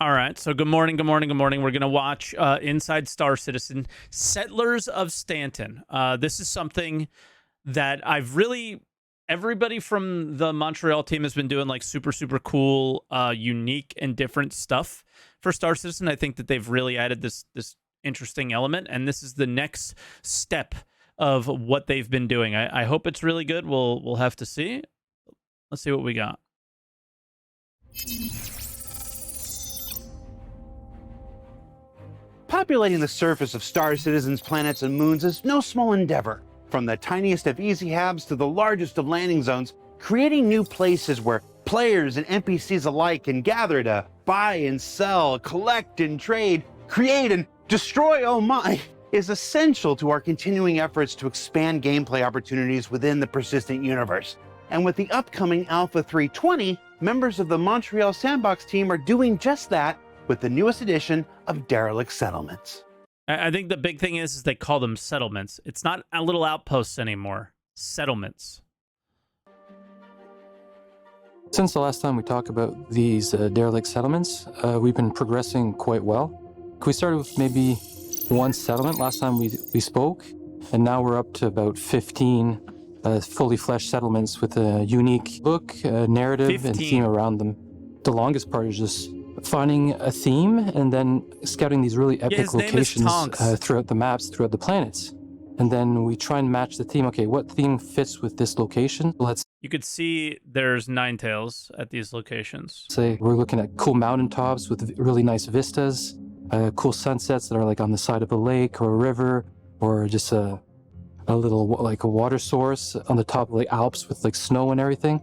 All right. So good morning, good morning, good morning. We're going to watch Inside Star Citizen, Settlers of Stanton. This is something that everybody from the Montreal team has been doing like super, super cool, unique and different stuff for Star Citizen. I think that they've really added this interesting element, and this is the next step of what they've been doing. I hope it's really good. We'll have to see. Let's see what we got. Populating the surface of Star Citizen's planets and moons is no small endeavor. From the tiniest of easy habs to the largest of landing zones, creating new places where players and NPCs alike can gather to buy and sell, collect and trade, create and destroy, oh my, is essential to our continuing efforts to expand gameplay opportunities within the persistent universe. And with the upcoming Alpha 320, members of the Montreal Sandbox team are doing just that with the newest edition of Derelict Settlements. I think the big thing is they call them settlements. It's not a little outposts anymore. Settlements. Since the last time we talked about these derelict settlements, we've been progressing quite well. We started with maybe one settlement last time we spoke, and now we're up to about 15 fully fleshed settlements with a unique look, narrative, 15. and theme around them. The longest part is just finding a theme and then scouting these really epic locations throughout the maps, throughout the planets. And then we try and match the theme. Okay, what theme fits with this location? You could see there's Ninetales at these locations. Say we're looking at cool mountaintops with really nice vistas, cool sunsets that are like on the side of a lake or a river, or just a little like a water source on the top of the Alps with like snow and everything.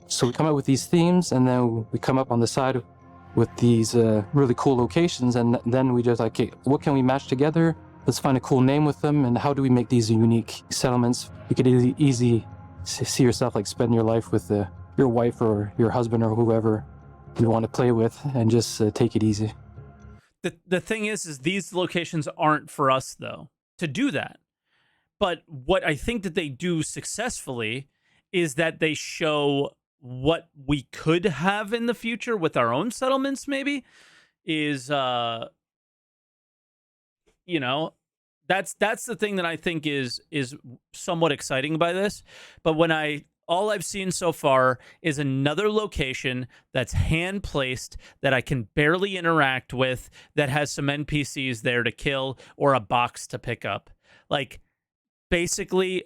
So we come up with these themes, and then we come up on the side with these really cool locations, and then we just like, okay, what can we match together? Let's find a cool name with them, and how do we make these unique settlements? You could easy see yourself like spend your life with your wife or your husband or whoever you want to play with, and just take it easy. The thing is these locations aren't for us though to do that. But what I think that they do successfully is that they show what we could have in the future with our own settlements, maybe, is that's the thing that I think is somewhat exciting by this. But all I've seen so far is another location that's hand placed that I can barely interact with, that has some NPCs there to kill or a box to pick up. Like, basically,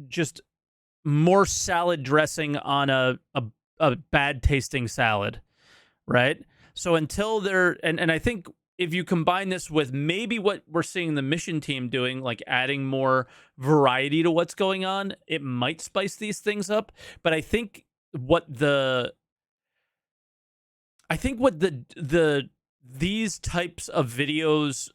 just more salad dressing on a bad tasting salad, right? So until and I think if you combine this with maybe what we're seeing the mission team doing, like adding more variety to what's going on, it might spice these things up. But I think what these types of videos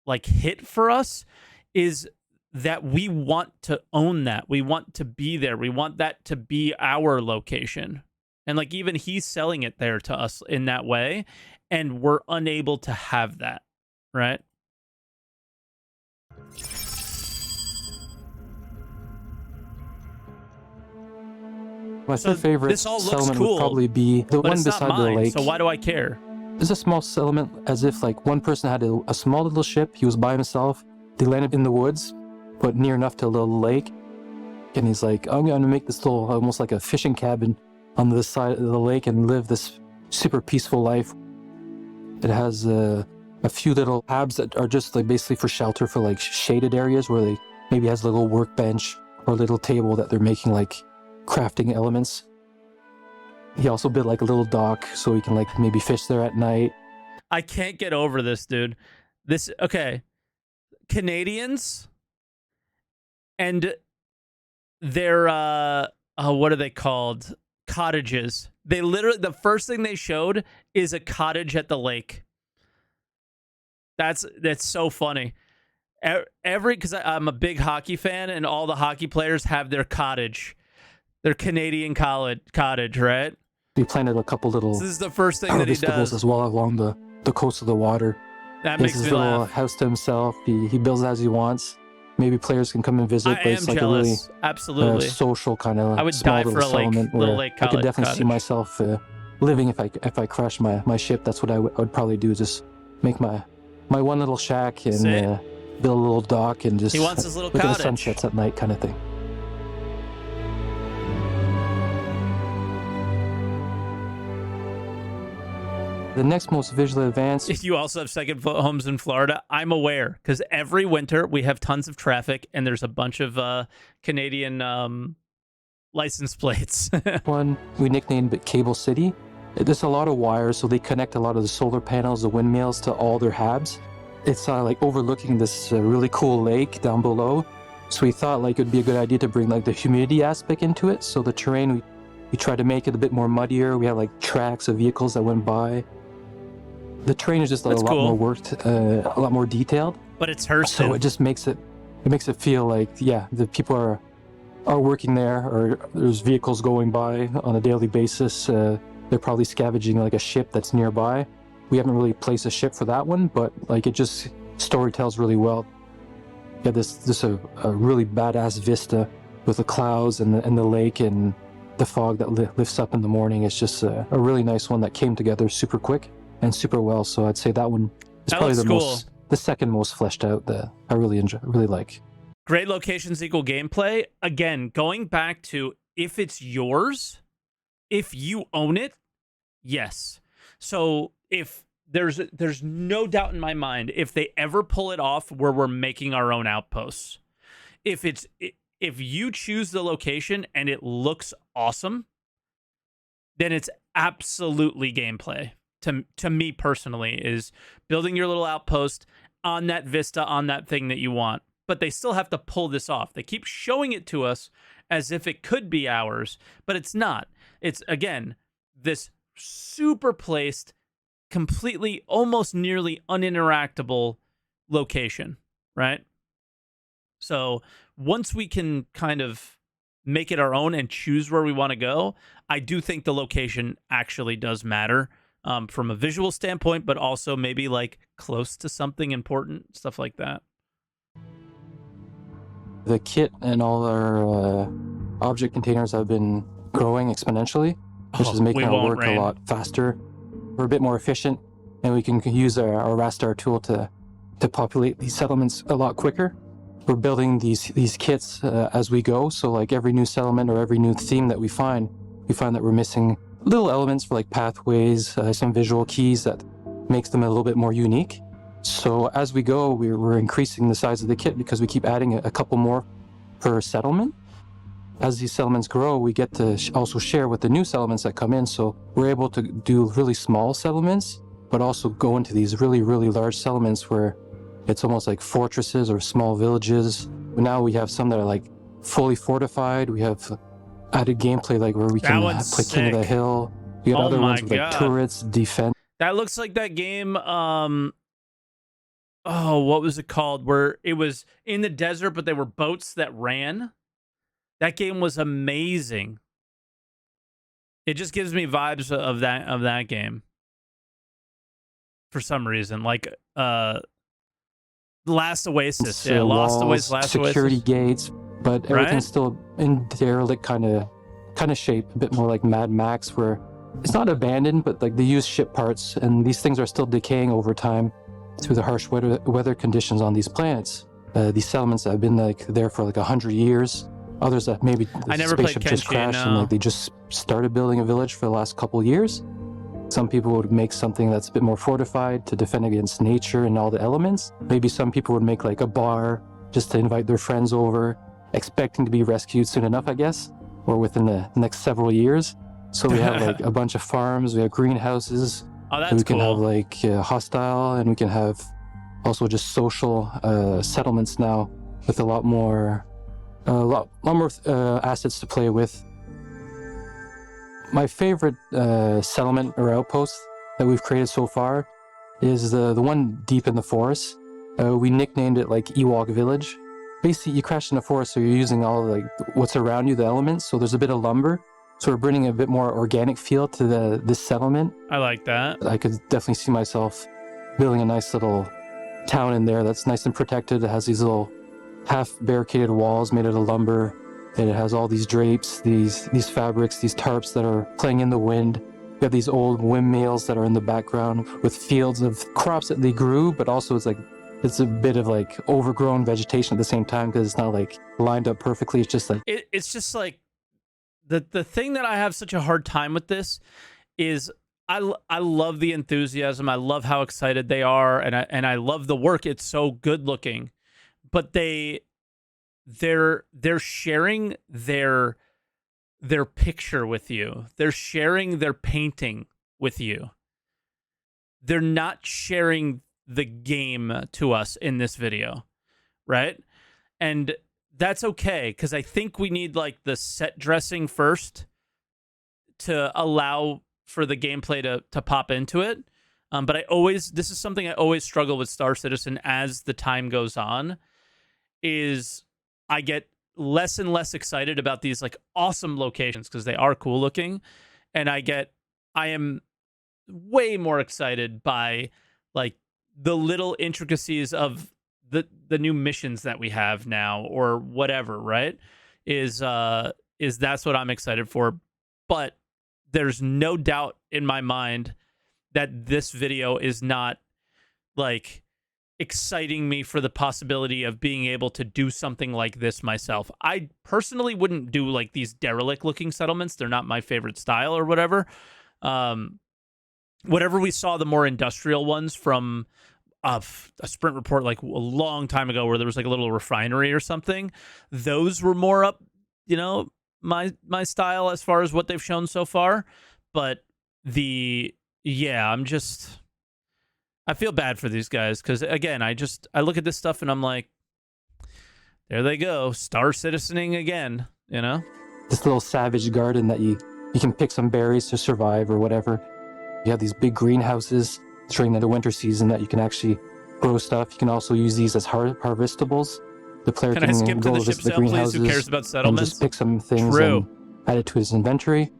like hit for us is that we want to own that. We want to be there. We want that to be our location. And like even he's selling it there to us in that way, and we're unable to have that, right? My favorite settlement would probably be the one beside the lake. So why do I care? It's a small settlement, as if like one person had a small little ship. He was by himself. They landed in the woods, but near enough to a little lake. And he's like, I'm going to make this little, almost like a fishing cabin on the side of the lake and live this super peaceful life. It has a few little habs that are just like basically for shelter, for like shaded areas where they maybe has a little workbench or a little table that they're making like crafting elements. He also built like a little dock so he can like maybe fish there at night. I can't get over this, dude. Okay. Canadians and their what are they called? Cottages. They literally, the first thing they showed is a cottage at the lake. That's so funny. Because I'm a big hockey fan, and all the hockey players have their cottage, their Canadian cottage, right? He planted a couple little. This is the first thing that he does as well along the coast of the water. That makes me his little laugh. house to himself. He builds as he wants. Maybe players can come and visit, but it's like jealous. a really absolutely social kind of I would small die for little settlement little where lake I could definitely cottage. see myself living if I crash my ship. That's what I would probably do. Just make my one little shack and build a little dock and just He wants his little look at cottage. the sunsets at night, kind of thing. The next most visually advanced. If you also have second homes in Florida, I'm aware because every winter we have tons of traffic and there's a bunch of Canadian license plates. One we nicknamed it Cable City. There's a lot of wires, so they connect a lot of the solar panels, the windmills to all their habs. It's like overlooking this really cool lake down below. So we thought like it'd be a good idea to bring like the humidity aspect into it. So the terrain, we tried to make it a bit more muddier. We had like tracks of vehicles that went by. The terrain is just a lot more worked, a lot more detailed. But it's Hurston. So it just makes it feel like, yeah, the people are working there, or there's vehicles going by on a daily basis. They're probably scavenging like a ship that's nearby. We haven't really placed a ship for that one, but like it just story tells really well. Yeah, this a really badass vista with the clouds and the lake and the fog that lifts up in the morning. It's just a really nice one that came together super quick and super well. So I'd say that one is probably the second most fleshed out that I really enjoy, really like. Great locations equal gameplay. Again, going back to if it's yours, if you own it, yes. So if there's no doubt in my mind, if they ever pull it off where we're making our own outposts, if you choose the location and it looks awesome, then it's absolutely gameplay. To me personally, is building your little outpost on that vista, on that thing that you want. But they still have to pull this off. They keep showing it to us as if it could be ours, but it's not. It's, again, this super placed, completely, almost nearly uninteractable location, right? So once we can kind of make it our own and choose where we want to go, I do think the location actually does matter. From a visual standpoint, but also maybe like close to something important, stuff like that. The kit and all our object containers have been growing exponentially, which is making our work a lot faster. We're a bit more efficient, and we can use our Rastar tool to populate these settlements a lot quicker. We're building these kits as we go, so like every new settlement or every new theme that we find that we're missing little elements for like pathways, some visual keys that makes them a little bit more unique. So as we go, we're increasing the size of the kit because we keep adding a couple more per settlement. As these settlements grow, we get to also share with the new settlements that come in. So we're able to do really small settlements, but also go into these really, really large settlements where it's almost like fortresses or small villages. Now we have some that are like fully fortified. We have added gameplay like where we can play King of the Hill. We got other ones with like turrets, defense. That looks like that game. What was it called? Where it was in the desert, but they were boats that ran. That game was amazing. It just gives me vibes of that game. For some reason, like Last Oasis, Lost Oasis, Last security Oasis. Gates, but everything's still in derelict kind of shape, a bit more like Mad Max, where it's not abandoned, but like they use ship parts, and these things are still decaying over time through the harsh weather conditions on these planets. These settlements that have been like there for like 100 years. Others that maybe the spaceship just crashed and like they just started building a village for the last couple of years. Some people would make something that's a bit more fortified to defend against nature and all the elements. Maybe some people would make like a bar just to invite their friends over, expecting to be rescued soon enough, I guess, or within the next several years. So we have like a bunch of farms, we have greenhouses. Oh, that's cool. We can have like hostile, and we can have also just social settlements now with a lot more assets to play with. My favorite settlement or outpost that we've created so far is the one deep in the forest. We nicknamed it like Ewok Village. Basically, you crash in the forest, so you're using all like what's around you, the elements. So there's a bit of lumber. So we're bringing a bit more organic feel to this settlement. I like that. I could definitely see myself building a nice little town in there that's nice and protected. It has these little half barricaded walls made out of lumber. And it has all these drapes, these fabrics, these tarps that are playing in the wind. You have these old windmills that are in the background with fields of crops that they grew, but also it's a bit of like overgrown vegetation at the same time because it's not like lined up perfectly. It's just like it's just like the thing that I have such a hard time with this is I love the enthusiasm. I love how excited they are, and I love the work. It's so good looking, but they're sharing their picture with you. They're sharing their painting with you. They're not sharing the game to us in this video, right? And that's okay, because I think we need like the set dressing first to allow for the gameplay to pop into it. But this is something I always struggle with Star Citizen as the time goes on, is I get less and less excited about these like awesome locations because they are cool looking. And I am way more excited by like the little intricacies of the new missions that we have now or whatever, right? Is that's what I'm excited for. But there's no doubt in my mind that this video is not like exciting me for the possibility of being able to do something like this myself. I personally wouldn't do like these derelict looking settlements. They're not my favorite style or whatever. Whatever we saw, the more industrial ones from a sprint report like a long time ago where there was like a little refinery or something, those were more up, my style as far as what they've shown so far. But I feel bad for these guys because, again, I look at this stuff and I'm like, there they go, Star Citizening again, This little savage garden that you can pick some berries to survive or whatever. You have these big greenhouses during the winter season that you can actually grow stuff. You can also use these as harvestables. The player can I skip to the ship sale, please? Who cares about settlements? And just pick some things and add it to his inventory.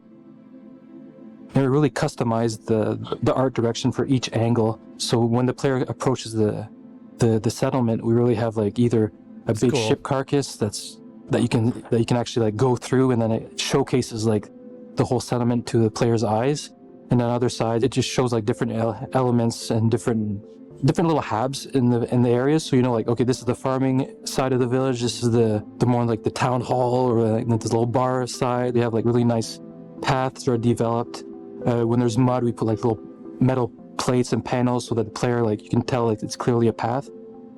And we really customized the art direction for each angle. So when the player approaches the settlement, we really have like either a big ship carcass that you can actually like go through, and then it showcases like the whole settlement to the player's eyes. And on the other side, it just shows like different elements and different little hubs in the areas. So like, okay, this is the farming side of the village. This is the more like the town hall or like this little bar side. They have like really nice paths that are developed. When there's mud, we put like little metal plates and panels so that the player, like, you can tell like it's clearly a path.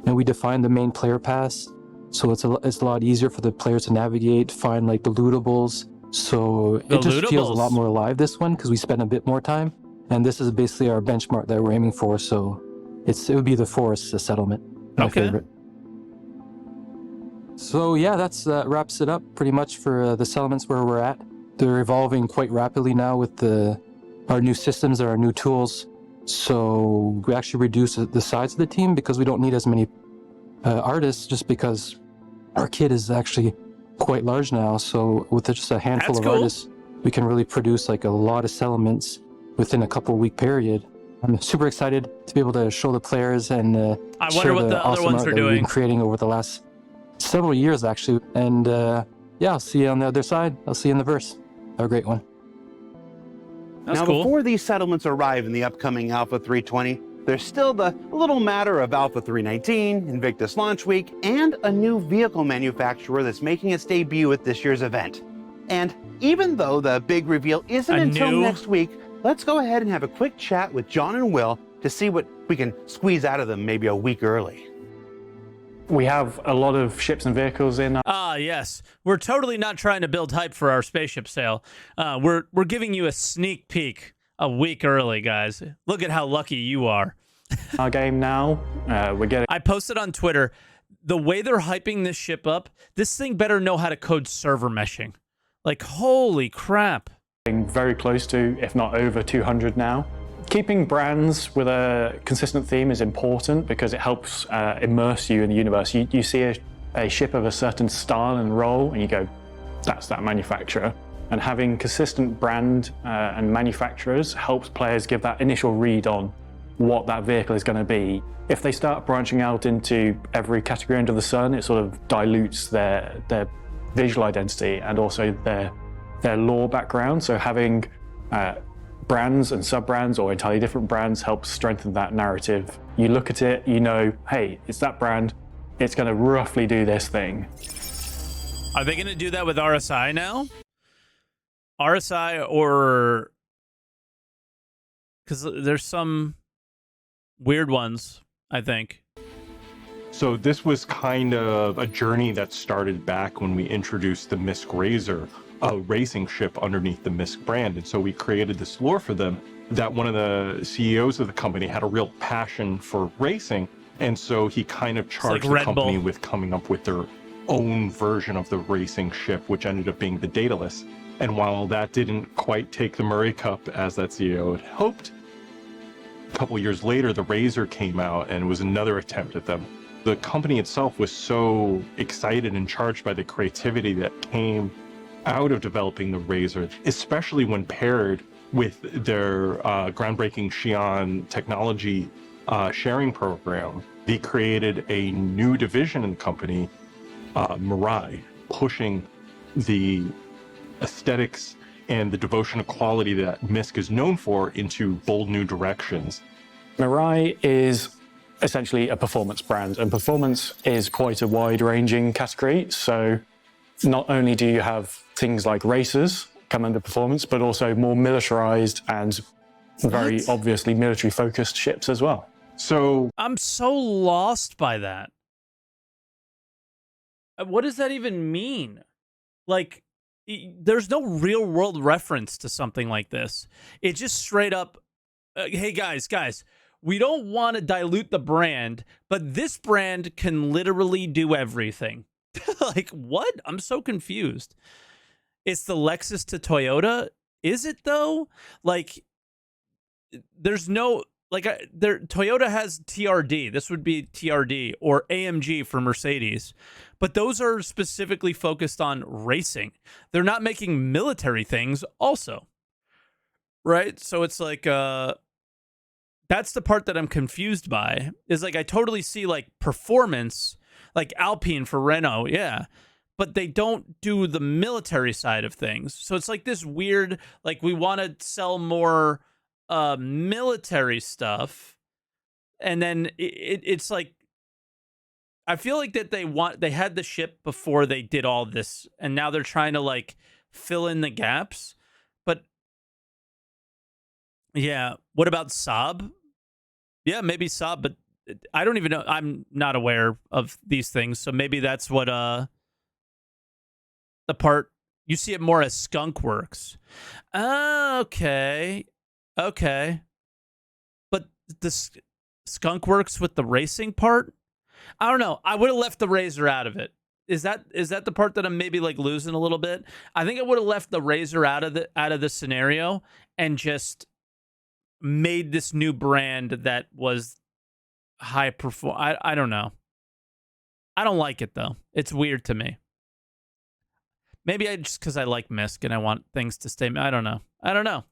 And we define the main player paths, so it's a lot easier for the players to navigate, find like the lootables. So it just feels a lot more alive, this one, because we spend a bit more time. And this is basically our benchmark that we're aiming for. So it would be the forest settlement, my favorite. So yeah, that wraps it up pretty much for the settlements where we're at. They're evolving quite rapidly now with our new systems and our new tools. So we actually reduce the size of the team because we don't need as many artists, just because our kit is actually quite large now. So with just a handful of artists, we can really produce like a lot of settlements within a couple-week period. I'm super excited to be able to show the players and I wonder what the other ones are doing. We've been creating over the last several years, actually. And I'll see you on the other side. I'll see you in the verse. Have a great one. Now, before these settlements arrive in the upcoming Alpha 320, there's still the little matter of Alpha 319, Invictus Launch Week, and a new vehicle manufacturer that's making its debut at this year's event. And even though the big reveal isn't until next week, let's go ahead and have a quick chat with John and Will to see what we can squeeze out of them maybe a week early. We have a lot of ships and vehicles in. Yes. We're totally not trying to build hype for our spaceship sale. We're giving you a sneak peek a week early, guys. Look at how lucky you are. Our game now, I posted on Twitter, the way they're hyping this ship up, this thing better know how to code server meshing. Like, holy crap. Very close to, if not over 200 now. Keeping brands with a consistent theme is important because it helps immerse you in the universe. You see a ship of a certain style and role, and you go, that's that manufacturer. And having consistent brand and manufacturers helps players give that initial read on what that vehicle is going to be. If they start branching out into every category under the sun, it sort of dilutes their visual identity and also their lore background. So having brands and sub-brands or entirely different brands helps strengthen that narrative. You look at it, you know, hey, it's that brand, it's going to roughly do this thing. Are they going to do that with RSI now? RSI or... Because there's some weird ones, I think. So this was kind of a journey that started back when we introduced the Misk Razor, a racing ship underneath the Misk brand. And so we created this lore for them that one of the CEOs of the company had a real passion for racing. And so he kind of charged the company with coming up with their own version of the racing ship, which ended up being the Daedalus. And while that didn't quite take the Murray Cup as that CEO had hoped, a couple years later, the Razor came out and it was another attempt at them. The company itself was so excited and charged by the creativity that came out of developing the Razor, especially when paired with their groundbreaking Xi'an technology sharing program. They created a new division in the company, Mirai, pushing the aesthetics and the devotion to quality that Misk is known for into bold new directions. Mirai is essentially a performance brand, and performance is quite a wide-ranging category. So not only do you have things like racers come under performance, but also more militarized and very obviously military-focused ships as well. So I'm so lost by that. What does that even mean? Like, there's no real-world reference to something like this. It's just straight up, hey, guys, we don't want to dilute the brand, but this brand can literally do everything. Like, what? I'm so confused. It's the Lexus to Toyota? Is it, though? Like, there's no... Like, Toyota has TRD. This would be TRD, or AMG for Mercedes. But those are specifically focused on racing. They're not making military things also. Right? So it's like... That's the part that I'm confused by. Is like, I totally see like performance, like Alpine for Renault, yeah. But they don't do the military side of things. So it's like this weird, like we want to sell more military stuff. And then it's like, I feel like that they had the ship before they did all this. And now they're trying to like fill in the gaps. But yeah, what about Saab? Yeah, maybe Saab, but I don't even know. I'm not aware of these things, so maybe that's what the part you see it more as Skunk Works. Okay, but the Skunk Works with the racing part, I don't know. I would have left the Razor out of it. Is that the part that I'm maybe like losing a little bit? I think I would have left the Razor out of the scenario and just made this new brand that was high perform. I don't know. I don't like it though. It's weird to me. Maybe because I like Misk and I want things to stay. I don't know.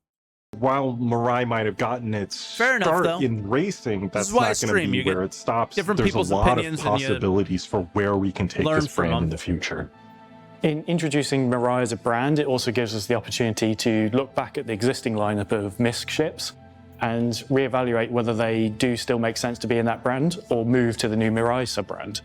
while Mirai might have gotten its start in racing, that's not going to be where it stops. There's a lot of possibilities for where we can take this brand in the future. In introducing Mirai as a brand, it also gives us the opportunity to look back at the existing lineup of Misk ships and reevaluate whether they do still make sense to be in that brand or move to the new Mirai sub-brand.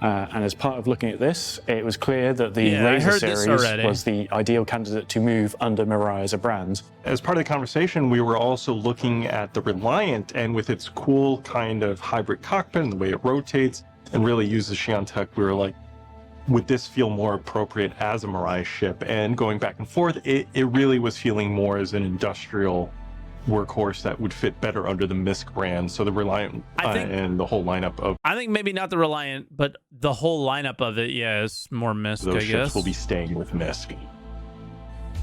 And as part of looking at this, it was clear that the Razor series was the ideal candidate to move under Mirai as a brand. As part of the conversation, we were also looking at the Reliant, and with its cool kind of hybrid cockpit and the way it rotates and really uses Xi'an tech, we were like, would this feel more appropriate as a Mirai ship? And going back and forth, it really was feeling more as an industrial workhorse that would fit better under the Misk brand. So the Reliant and the whole lineup of... I think maybe not the Reliant, but the whole lineup of it, yeah, is more Misk, I guess. Those ships will be staying with Misk.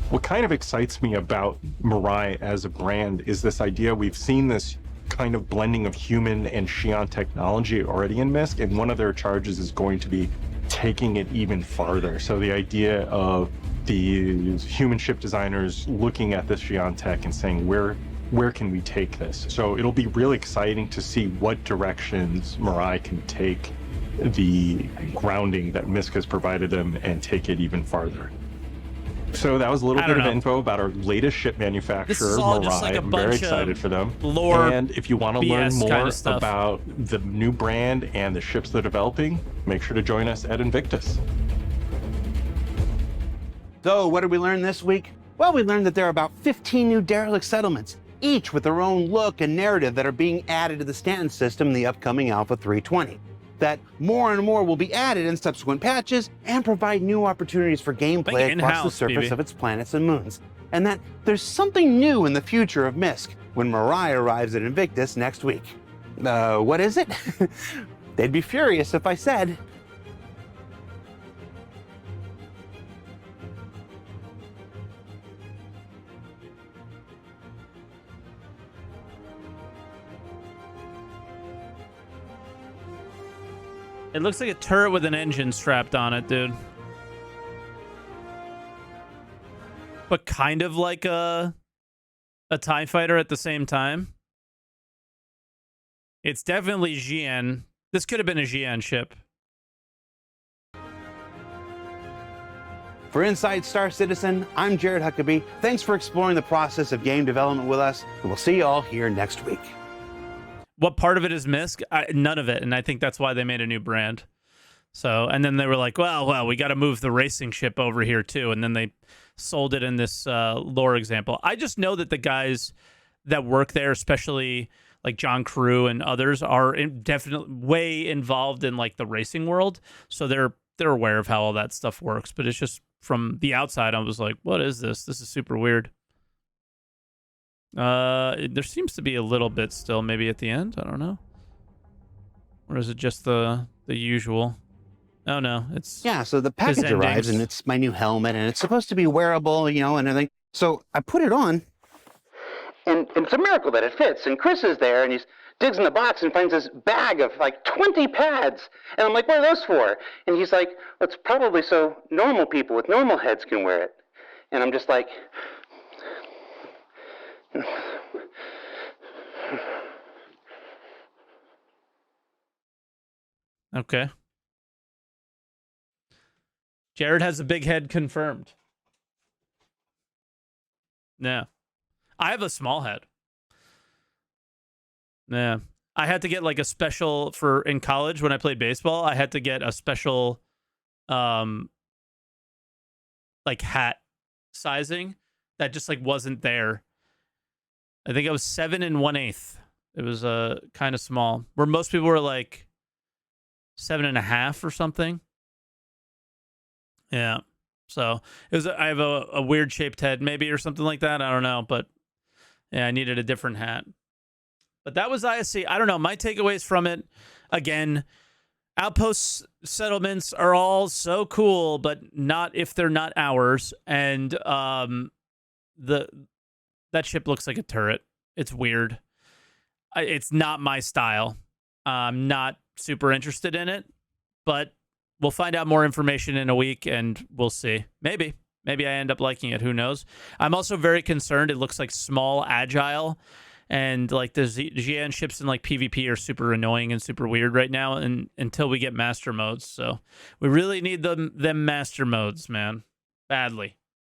What kind of excites me about Mirai as a brand is this idea. We've seen this kind of blending of human and Xi'an technology already in Misk, and one of their charges is going to be taking it even farther. So the idea of the human ship designers looking at this Xi'an tech and saying, where can we take this? So it'll be really exciting to see what directions Mirai can take the grounding that Misk has provided them and take it even farther. So that was a little I bit don't of know. info about our latest ship manufacturer, This is all just Mirai. like a I'm bunch very of excited for them. lore And if you want to learn BS more kind of stuff. about the new brand and the ships they're developing, make sure to join us at Invictus. So, what did we learn this week? Well, we learned that there are about 15 new derelict settlements, each with their own look and narrative that are being added to the Stanton system in the upcoming Alpha 320. That more and more will be added in subsequent patches and provide new opportunities for gameplay across the surface of its planets and moons. And that there's something new in the future of Misk when Mirai arrives at Invictus next week. What is it? They'd be furious if I said. It looks like a turret with an engine strapped on it, dude. But kind of like a TIE fighter at the same time. It's definitely Xi'an. This could have been a Xi'an ship. For Inside Star Citizen, I'm Jared Huckabee. Thanks for exploring the process of game development with us, and we'll see you all here next week. What part of it is Misk? None of it, and I think that's why they made a new brand. So, and then they were like, well, we got to move the racing ship over here too, and then they sold it in this lore example. I just know that the guys that work there, especially like John Carew and others, are definitely way involved in like the racing world, so they're aware of how all that stuff works. But it's just from the outside, I was like, what is this? This is super weird. There seems to be a little bit still, maybe at the end. I don't know. Or is it just the usual? Oh no, it's yeah. So the package arrives, and it's my new helmet, and it's supposed to be wearable, you know, and everything. So I put it on, and it's a miracle that it fits. And Chris is there, and he digs in the box and finds this bag of like 20 pads, and I'm like, what are those for? And he's like, well, it's probably so normal people with normal heads can wear it. And I'm just like. Okay. Jared has a big head confirmed. Yeah. I have a small head. Yeah. I had to get like a special for in college when I played baseball. I had to get a special like hat sizing that just like wasn't there. I think I was 7 1/8. It was kind of small. Where most people were like 7.5 or something. Yeah. So it was. I have a weird shaped head, maybe, or something like that. I don't know, but yeah, I needed a different hat. But that was ISC. I don't know. My takeaways from it, again, outpost settlements are all so cool, but not if they're not ours. And that ship looks like a turret. It's weird. It's not my style. I'm not super interested in it, but we'll find out more information in a week, and we'll see. Maybe I end up liking it. Who knows? I'm also very concerned. It looks like small, agile, and like the Xi'an ships in like PvP are super annoying and super weird right now, and until we get master modes. So we really need them master modes, man, badly.